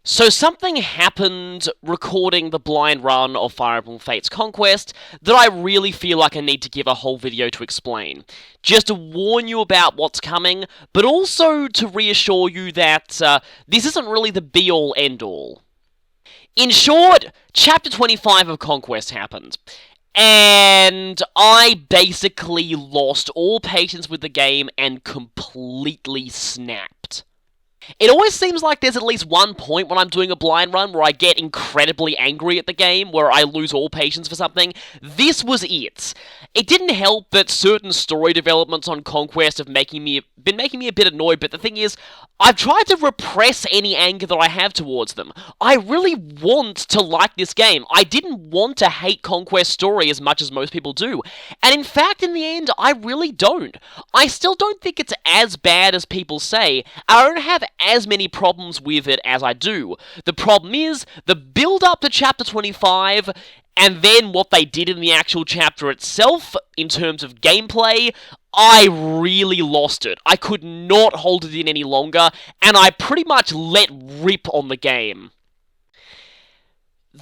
So something happened recording the blind run of Fire Emblem Fates Conquest that I really feel like I need to give a whole video to explain. Just to warn you about what's coming, but also to reassure you that this isn't really the be-all, end-all. In short, Chapter 25 of Conquest happened. And I basically lost all patience with the game and completely snapped. It always seems like there's at least one point when I'm doing a blind run where I get incredibly angry at the game, where I lose all patience for something. This was it. It didn't help that certain story developments on Conquest have been making me a bit annoyed, but the thing is, I've tried to repress any anger that I have towards them. I really want to like this game. I didn't want to hate Conquest story as much as most people do. And in fact, in the end, I really don't. I still don't think it's as bad as people say. I don't have as many problems with it as I do. The problem is, the build-up to Chapter 25, and then what they did in the actual chapter itself, in terms of gameplay, I really lost it. I could not hold it in any longer, and I pretty much let rip on the game.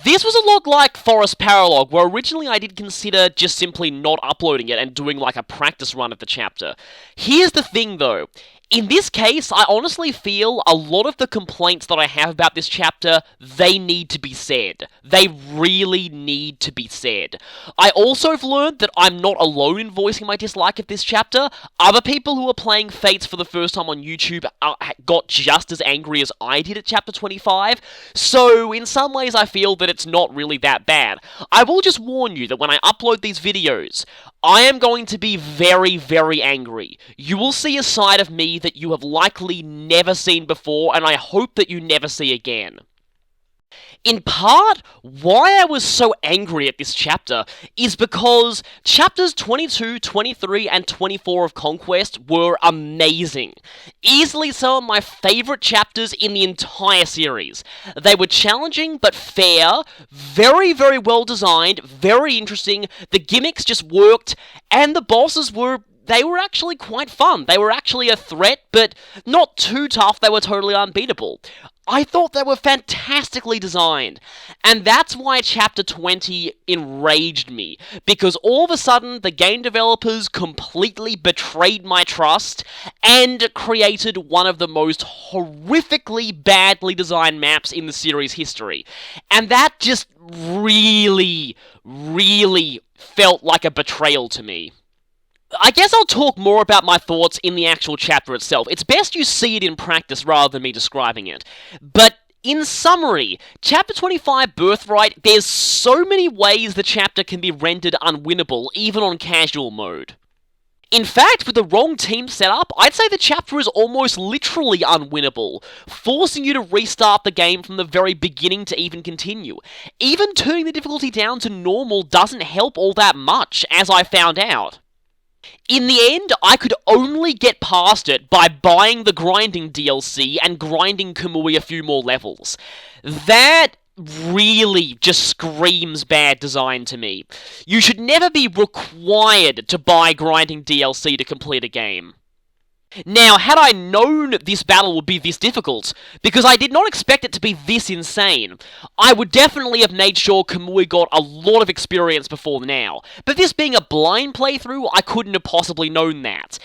This was a lot like Forest Paralog, where originally I did consider just simply not uploading it and doing like a practice run of the chapter. Here's the thing though. In this case, I honestly feel a lot of the complaints that I have about this chapter, they need to be said. They really need to be said. I also have learned that I'm not alone in voicing my dislike of this chapter. Other people who are playing Fates for the first time on YouTube got just as angry as I did at Chapter 25, so in some ways I feel that it's not really that bad. I will just warn you that when I upload these videos, I am going to be very, very angry. You will see a side of me that you have likely never seen before, and I hope that you never see again. In part, why I was so angry at this chapter is because chapters 22, 23, and 24 of Conquest were amazing. Easily some of my favourite chapters in the entire series. They were challenging but fair, very, very well designed, very interesting, the gimmicks just worked, and the bosses were actually quite fun. They were actually a threat, but not too tough. They were totally unbeatable. I thought they were fantastically designed, and that's why Chapter 20 enraged me, because all of a sudden the game developers completely betrayed my trust and created one of the most horrifically badly designed maps in the series history. And that just really, really felt like a betrayal to me. I guess I'll talk more about my thoughts in the actual chapter itself. It's best you see it in practice rather than me describing it. But in summary, Chapter 25 Birthright, there's so many ways the chapter can be rendered unwinnable, even on casual mode. In fact, with the wrong team setup, I'd say the chapter is almost literally unwinnable, forcing you to restart the game from the very beginning to even continue. Even turning the difficulty down to normal doesn't help all that much, as I found out. In the end, I could only get past it by buying the grinding DLC and grinding Kamui a few more levels. That really just screams bad design to me. You should never be required to buy grinding DLC to complete a game. Now, had I known this battle would be this difficult, because I did not expect it to be this insane, I would definitely have made sure Kamui got a lot of experience before now. But this being a blind playthrough, I couldn't have possibly known that.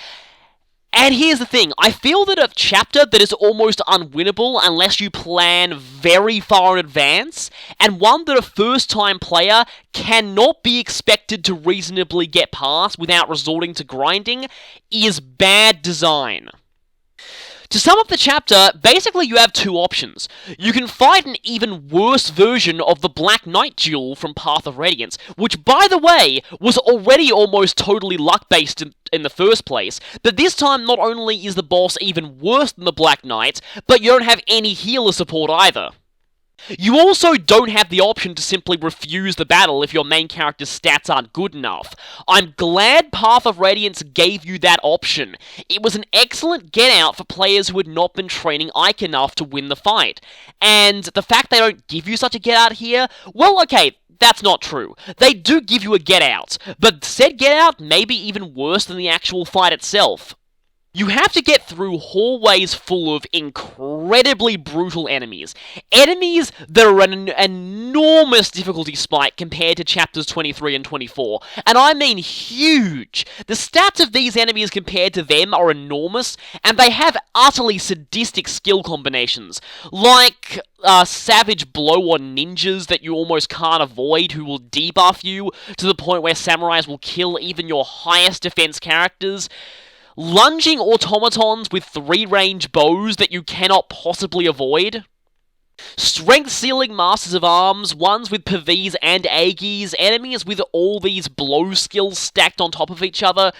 And here's the thing, I feel that a chapter that is almost unwinnable unless you plan very far in advance, and one that a first-time player cannot be expected to reasonably get past without resorting to grinding, is bad design. To sum up the chapter, basically you have two options. You can fight an even worse version of the Black Knight duel from Path of Radiance, which, by the way, was already almost totally luck-based in the first place, but this time not only is the boss even worse than the Black Knight, but you don't have any healer support either. You also don't have the option to simply refuse the battle if your main character's stats aren't good enough. I'm glad Path of Radiance gave you that option. It was an excellent get-out for players who had not been training Ike enough to win the fight. And the fact they don't give you such a get-out here, well, okay, that's not true. They do give you a get-out, but said get-out may be even worse than the actual fight itself. You have to get through hallways full of incredibly brutal enemies. Enemies that are an enormous difficulty spike compared to chapters 23 and 24. And I mean huge! The stats of these enemies compared to them are enormous, and they have utterly sadistic skill combinations. Like savage blow on ninjas that you almost can't avoid, who will debuff you to the point where samurais will kill even your highest defense characters. Lunging automatons with 3-range bows that you cannot possibly avoid. Strength ceiling masters of arms, ones with Pavis and Agis, enemies with all these blow skills stacked on top of each other.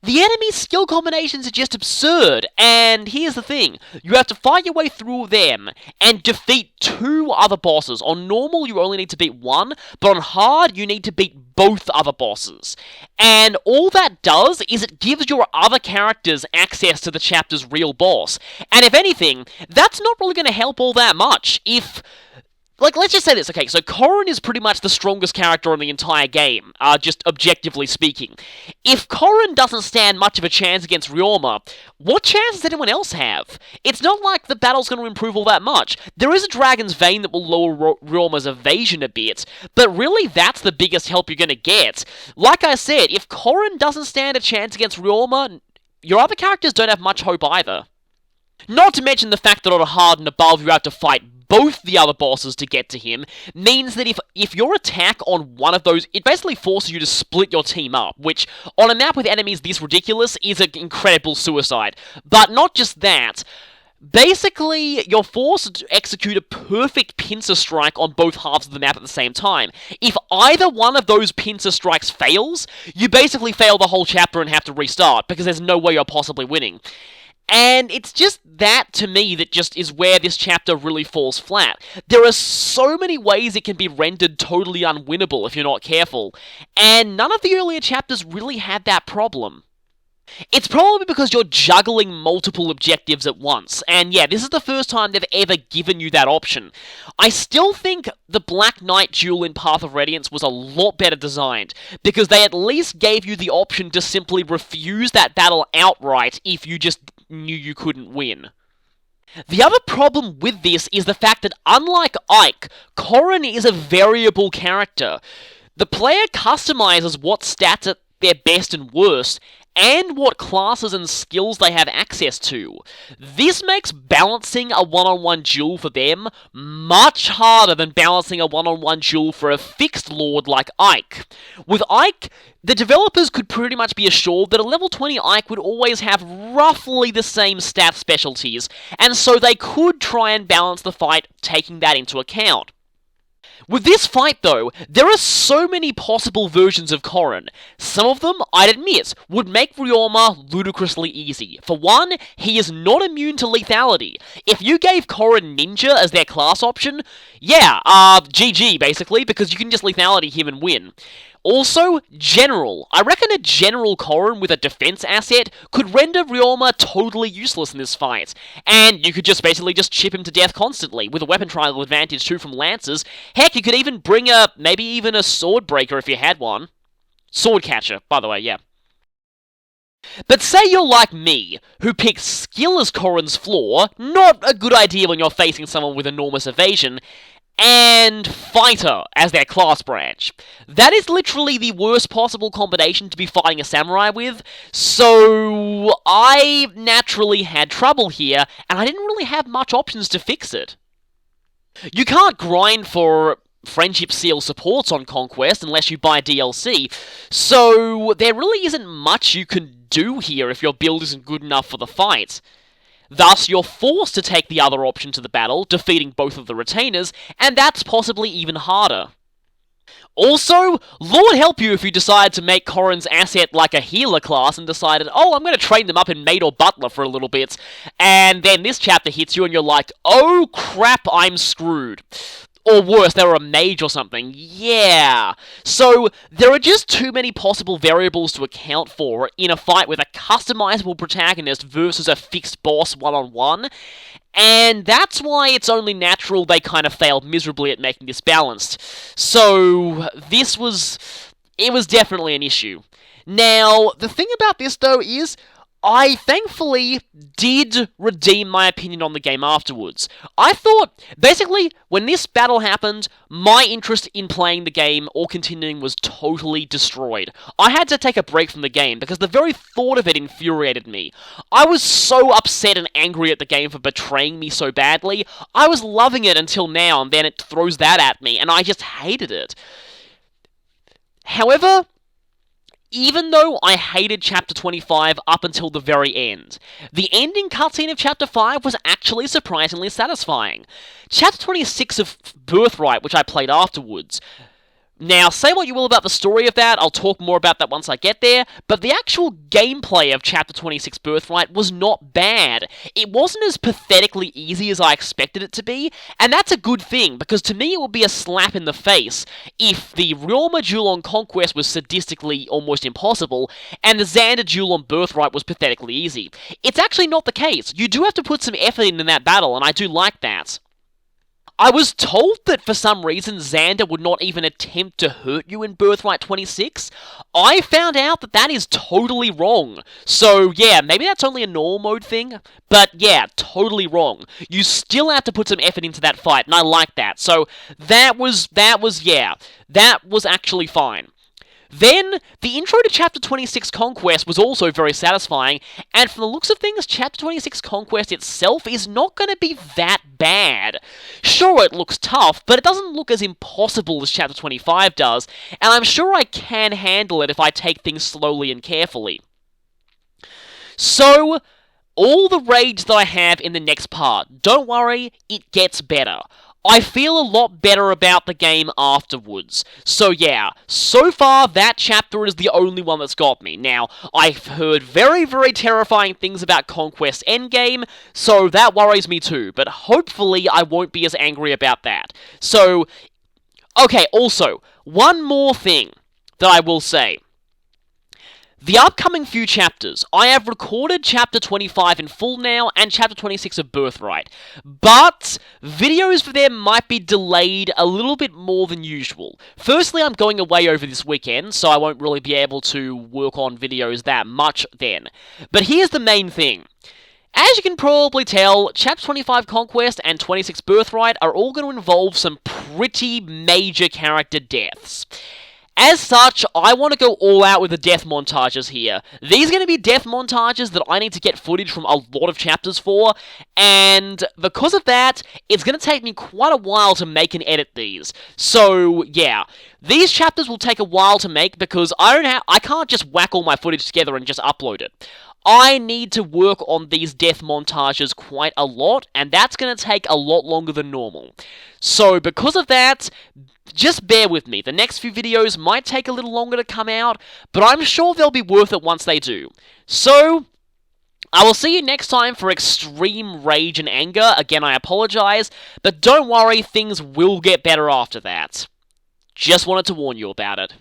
The enemy skill combinations are just absurd, and here's the thing, you have to fight your way through them and defeat 2 other bosses. On normal, you only need to beat 1, but on hard, you need to beat both other bosses. And all that does is it gives your other characters access to the chapter's real boss. And if anything, that's not really going to help all that much if... let's just say this, okay, so Corrin is pretty much the strongest character in the entire game, just objectively speaking. If Corrin doesn't stand much of a chance against Ryoma, what chance does anyone else have? It's not like the battle's going to improve all that much. There is a Dragon's Vein that will lower Ryoma's evasion a bit, but really that's the biggest help you're going to get. Like I said, if Corrin doesn't stand a chance against Ryoma, your other characters don't have much hope either. Not to mention the fact that on a hard and above you have to fight both the other bosses to get to him, means that if your attack on one of those, it basically forces you to split your team up, which, on a map with enemies this ridiculous, is an incredible suicide. But not just that, basically, you're forced to execute a perfect pincer strike on both halves of the map at the same time. If either one of those pincer strikes fails, you basically fail the whole chapter and have to restart, because there's no way you're possibly winning. And it's just that, to me, that just is where this chapter really falls flat. There are so many ways it can be rendered totally unwinnable if you're not careful, and none of the earlier chapters really had that problem. It's probably because you're juggling multiple objectives at once, and yeah, this is the first time they've ever given you that option. I still think the Black Knight duel in Path of Radiance was a lot better designed, because they at least gave you the option to simply refuse that battle outright if you just knew you couldn't win. The other problem with this is the fact that, unlike Ike, Corrin is a variable character. The player customizes what stats are their best and worst, and what classes and skills they have access to. This makes balancing a one-on-one duel for them much harder than balancing a one-on-one duel for a fixed lord like Ike. With Ike, the developers could pretty much be assured that a level 20 Ike would always have roughly the same stat specialties, and so they could try and balance the fight taking that into account. With this fight, though, there are so many possible versions of Corrin. Some of them, I'd admit, would make Ryoma ludicrously easy. For one, he is not immune to lethality. If you gave Corrin Ninja as their class option, yeah, GG, basically, because you can just lethality him and win. Also, General. I reckon a General Corrin with a defense asset could render Ryoma totally useless in this fight, and you could just basically just chip him to death constantly, with a weapon triangle advantage too from Lancers. Heck, you could even bring maybe even a Sword Breaker if you had one. Sword Catcher, by the way, yeah. But say you're like me, who picks skill as Corrin's flaw, not a good idea when you're facing someone with enormous evasion, and Fighter as their class branch. That is literally the worst possible combination to be fighting a samurai with, so I naturally had trouble here, and I didn't really have much options to fix it. You can't grind for Friendship Seal supports on Conquest unless you buy DLC, so there really isn't much you can do here if your build isn't good enough for the fight. Thus, you're forced to take the other option to the battle, defeating both of the retainers, and that's possibly even harder. Also, Lord help you if you decide to make Corrin's asset like a healer class and decided, oh, I'm going to train them up in maid or butler for a little bit, and then this chapter hits you and you're like, oh crap, I'm screwed. Or worse, they were a mage or something. Yeah. So, there are just too many possible variables to account for in a fight with a customizable protagonist versus a fixed boss one-on-one, and that's why it's only natural they kind of failed miserably at making this balanced. So, it was definitely an issue. Now, the thing about this, though, is I thankfully did redeem my opinion on the game afterwards. I thought, basically, when this battle happened, my interest in playing the game or continuing was totally destroyed. I had to take a break from the game because the very thought of it infuriated me. I was so upset and angry at the game for betraying me so badly. I was loving it until now, and then it throws that at me, and I just hated it. However, even though I hated Chapter 25 up until the very end, the ending cutscene of Chapter 5 was actually surprisingly satisfying. Chapter 26 of Birthright, which I played afterwards, now, say what you will about the story of that, I'll talk more about that once I get there, but the actual gameplay of Chapter 26 Birthright was not bad. It wasn't as pathetically easy as I expected it to be, and that's a good thing, because to me it would be a slap in the face if the real module on Conquest was sadistically almost impossible, and the Xander duel on Birthright was pathetically easy. It's actually not the case. You do have to put some effort in that battle, and I do like that. I was told that for some reason Xander would not even attempt to hurt you in Birthright 26. I found out that that is totally wrong. So yeah, maybe that's only a normal mode thing, but yeah, totally wrong. You still have to put some effort into that fight, and I like that. So that was actually fine. Then, the intro to Chapter 26 Conquest was also very satisfying, and from the looks of things, Chapter 26 Conquest itself is not going to be that bad. Sure, it looks tough, but it doesn't look as impossible as Chapter 25 does, and I'm sure I can handle it if I take things slowly and carefully. So, all the rage that I have in the next part, don't worry, it gets better. I feel a lot better about the game afterwards. So yeah, so far that chapter is the only one that's got me. Now, I've heard very, very terrifying things about Conquest Endgame, so that worries me too, but hopefully I won't be as angry about that. So, okay, also, one more thing that I will say. The upcoming few chapters, I have recorded Chapter 25 in full now, and Chapter 26 of Birthright, but videos for them might be delayed a little bit more than usual. Firstly, I'm going away over this weekend, so I won't really be able to work on videos that much then. But here's the main thing. As you can probably tell, Chapter 25 Conquest and 26 Birthright are all going to involve some pretty major character deaths. As such, I want to go all out with the death montages here. These are going to be death montages that I need to get footage from a lot of chapters for, and because of that, it's going to take me quite a while to make and edit these. So, yeah. These chapters will take a while to make because I can't just whack all my footage together and just upload it. I need to work on these death montages quite a lot, and that's going to take a lot longer than normal. So, because of that, just bear with me. The next few videos might take a little longer to come out, but I'm sure they'll be worth it once they do. So, I will see you next time for extreme rage and anger. Again, I apologize, but don't worry, things will get better after that. Just wanted to warn you about it.